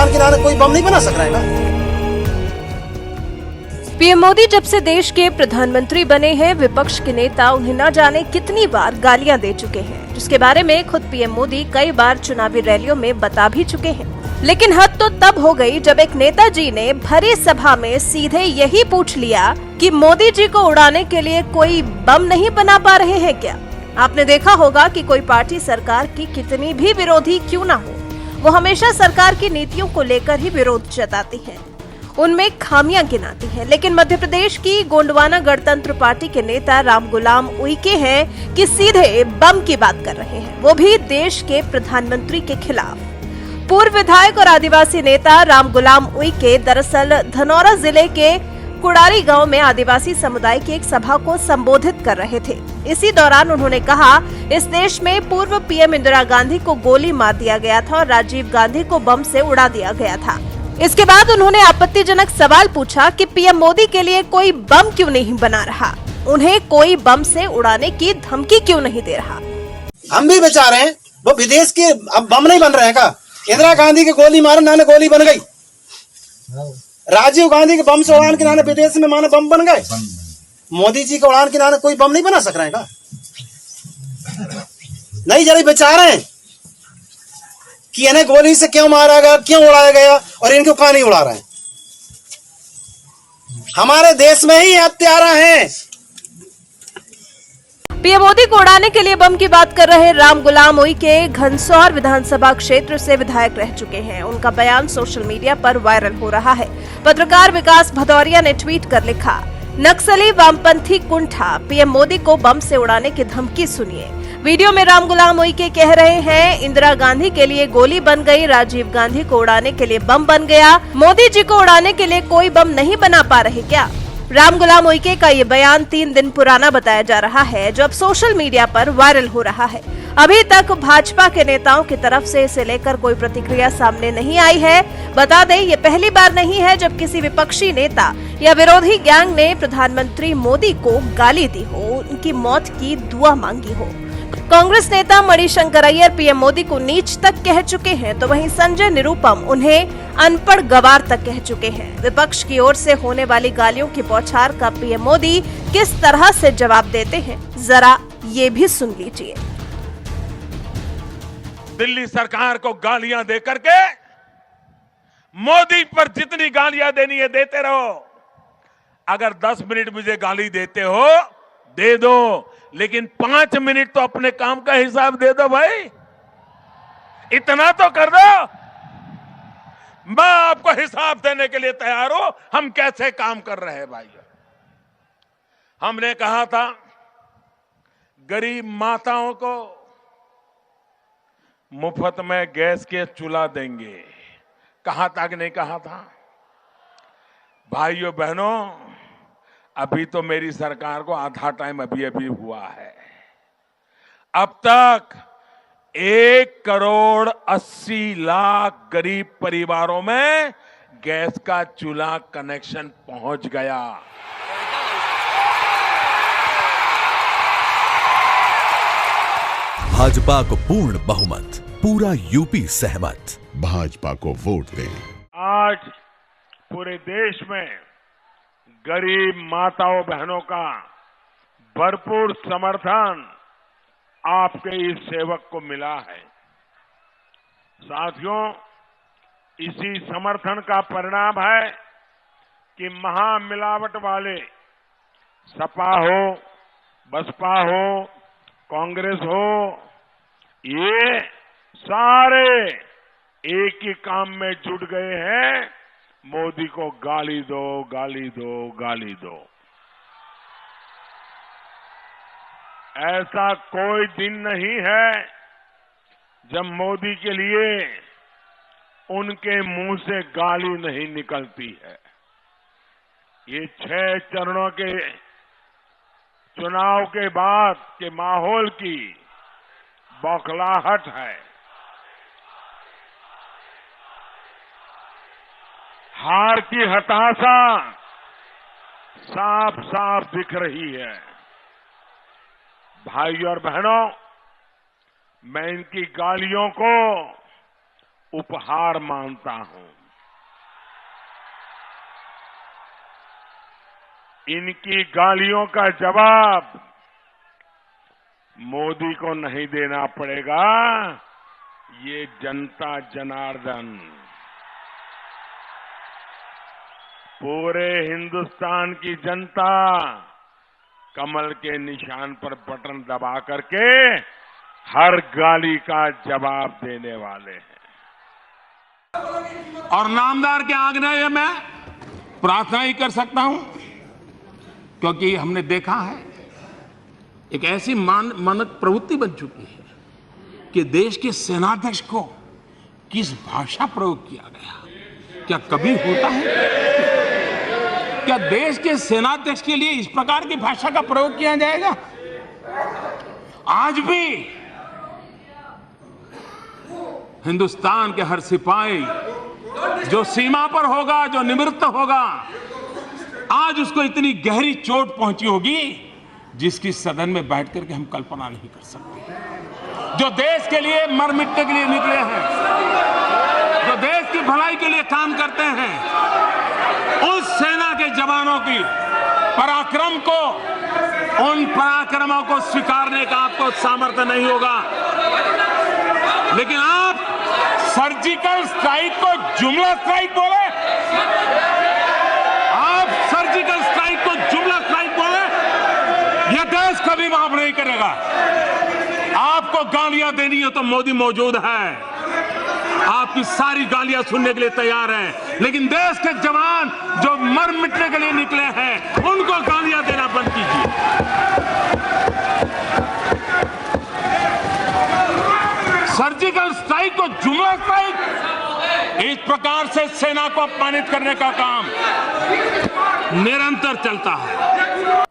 उड़ान के नाम कोई बम नहीं बना सक रहा है ना। पीएम मोदी जब से देश के प्रधानमंत्री बने हैं, विपक्ष के नेता उन्हें न जाने कितनी बार गालियां दे चुके हैं, जिसके बारे में खुद पीएम मोदी कई बार चुनावी रैलियों में बता भी चुके हैं। लेकिन हद तो तब हो गई जब एक नेताजी ने भरी सभा में सीधे यही पूछ लिया कि मोदी जी को उड़ाने के लिए कोई बम नहीं बना पा रहे हैं क्या। आपने देखा होगा कि कोई पार्टी सरकार की कितनी भी विरोधी क्यों न हो, वो हमेशा सरकार की नीतियों को लेकर ही विरोध जताती है, उनमें खामियां गिनाती है। लेकिन मध्य प्रदेश की गोंडवाना गणतंत्र पार्टी के नेता राम गुलाम उइके हैं कि सीधे बम की बात कर रहे हैं, वो भी देश के प्रधानमंत्री के खिलाफ। पूर्व विधायक और आदिवासी नेता राम गुलाम उइके दरअसल धनौरा जिले के कुड़ारी गांव में आदिवासी समुदाय की एक सभा को संबोधित कर रहे थे। इसी दौरान उन्होंने कहा, इस देश में पूर्व पीएम इंदिरा गांधी को गोली मार दिया गया था और राजीव गांधी को बम से उड़ा दिया गया था। इसके बाद उन्होंने आपत्तिजनक सवाल पूछा कि पीएम मोदी के लिए कोई बम क्यों नहीं बना रहा, उन्हें कोई बम से उड़ाने की धमकी क्यों नहीं दे रहा। हम भी बचा रहे हैं, वो विदेश के अब बम नहीं बन रहे हैं का। इंदिरा गांधी की गोली मारन नाने गोली बन गई, राजीव गांधी के बम से उड़ान के नाने विदेश में माने बम बन गए। मोदी जी के उड़ान के नाने कोई बम नहीं बना सक रहे हैं का। नहीं, जरा बचा रहे हैं कि इन्हें गोली से क्यों मारा गया, क्यों उड़ाया गया और इनको कहां नहीं उड़ा रहे हैं। हमारे देश में ही हत्यारा हैं। पीएम मोदी को उड़ाने के लिए बम की बात कर रहे राम गुलाम उइके घनसौर विधानसभा क्षेत्र से विधायक रह चुके हैं। उनका बयान सोशल मीडिया पर वायरल हो रहा है। पत्रकार विकास भदौरिया ने ट्वीट कर लिखा, नक्सली वामपंथी कुंठा, पीएम मोदी को बम से उड़ाने की धमकी सुनिए। वीडियो में राम गुलाम उइके कह रहे हैं, इंदिरा गांधी के लिए गोली बन गई, राजीव गांधी को उड़ाने के लिए बम बन गया, मोदी जी को उड़ाने के लिए कोई बम नहीं बना पा रहे क्या। राम गुलाम उइके का ये बयान 3 दिन पुराना बताया जा रहा है, जो अब सोशल मीडिया पर वायरल हो रहा है। अभी तक भाजपा के नेताओं की तरफ से इसे लेकर कोई प्रतिक्रिया सामने नहीं आई है। बता दें, ये पहली बार नहीं है जब किसी विपक्षी नेता या विरोधी गैंग ने प्रधानमंत्री मोदी को गाली दी हो, उनकी मौत की दुआ मांगी हो। कांग्रेस नेता मणिशंकर अय्यर पीएम मोदी को नीच तक कह चुके हैं, तो वहीं संजय निरुपम उन्हें अनपढ़ गवार तक कह चुके हैं। विपक्ष की ओर से होने वाली गालियों की बौछार का पीएम मोदी किस तरह से जवाब देते हैं, जरा ये भी सुन लीजिए। दिल्ली सरकार को गालियां दे करके मोदी पर जितनी गालियां देनी है देते रहो। अगर 10 मिनट मुझे गाली देते हो दे दो, लेकिन 5 मिनट तो अपने काम का हिसाब दे दो भाई, इतना तो कर दो। मैं आपको हिसाब देने के लिए तैयार हूं, हम कैसे काम कर रहे हैं भाई। हमने कहा था गरीब माताओं को मुफ्त में गैस के चूल्हा देंगे, कहा था कि नहीं कहा था। भाइयों बहनों, अभी तो मेरी सरकार को आधा टाइम अभी हुआ है। अब तक 1,80,00,000 गरीब परिवारों में गैस का चूल्हा कनेक्शन पहुंच गया। भाजपा को पूर्ण बहुमत, पूरा यूपी सहमत। भाजपा को वोट दें। आज पूरे देश में गरीब माताओं बहनों का भरपूर समर्थन आपके इस सेवक को मिला है। साथियों, इसी समर्थन का परिणाम है कि महामिलावट वाले सपा हो, बसपा हो, कांग्रेस हो, ये सारे एक ही काम में जुट गए हैं, मोदी को गाली दो, गाली दो, गाली दो। ऐसा कोई दिन नहीं है जब मोदी के लिए उनके मुंह से गाली नहीं निकलती है। ये 6 चरणों के चुनाव के बाद के माहौल की बौखलाहट है। हार की हताशा साफ साफ दिख रही है। भाइयों और बहनों, मैं इनकी गालियों को उपहार मानता हूं। इनकी गालियों का जवाब मोदी को नहीं देना पड़ेगा, ये जनता जनार्दन पूरे हिंदुस्तान की जनता कमल के निशान पर बटन दबा करके हर गाली का जवाब देने वाले हैं। और नामदार के आग्रह में प्रार्थना ही कर सकता हूं, क्योंकि हमने देखा है एक ऐसी मानक प्रवृत्ति बन चुकी है कि देश के सेनाध्यक्ष को किस भाषा प्रयोग किया गया, क्या कभी होता है? क्या देश के सेनाध्यक्ष के लिए इस प्रकार की भाषा का प्रयोग किया जाएगा? आज भी हिंदुस्तान के हर सिपाही जो सीमा पर होगा, जो निवृत्त होगा, आज उसको इतनी गहरी चोट पहुंची होगी जिसकी सदन में बैठ करके हम कल्पना नहीं कर सकते। जो देश के लिए मर मिटने के लिए निकले हैं, जो देश की भलाई के लिए काम करते हैं, उस सेना के जवानों की पराक्रम को, उन पराक्रमों को स्वीकारने का आपको सामर्थ्य नहीं होगा। लेकिन आप सर्जिकल स्ट्राइक को जुमला स्ट्राइक बोले, आप सर्जिकल स्ट्राइक को जुमला स्ट्राइक बोले, यह देश कभी माफ नहीं करेगा। आपको गालियां देनी है तो मोदी मौजूद है, आपकी सारी गालियां सुनने के लिए तैयार हैं, लेकिन देश के जवान जो मर मिटने के लिए निकले हैं उनको गालियां देना बंद कीजिए। सर्जिकल स्ट्राइक को जुमला स्ट्राइक, इस प्रकार से सेना को अपमानित करने का काम निरंतर चलता है।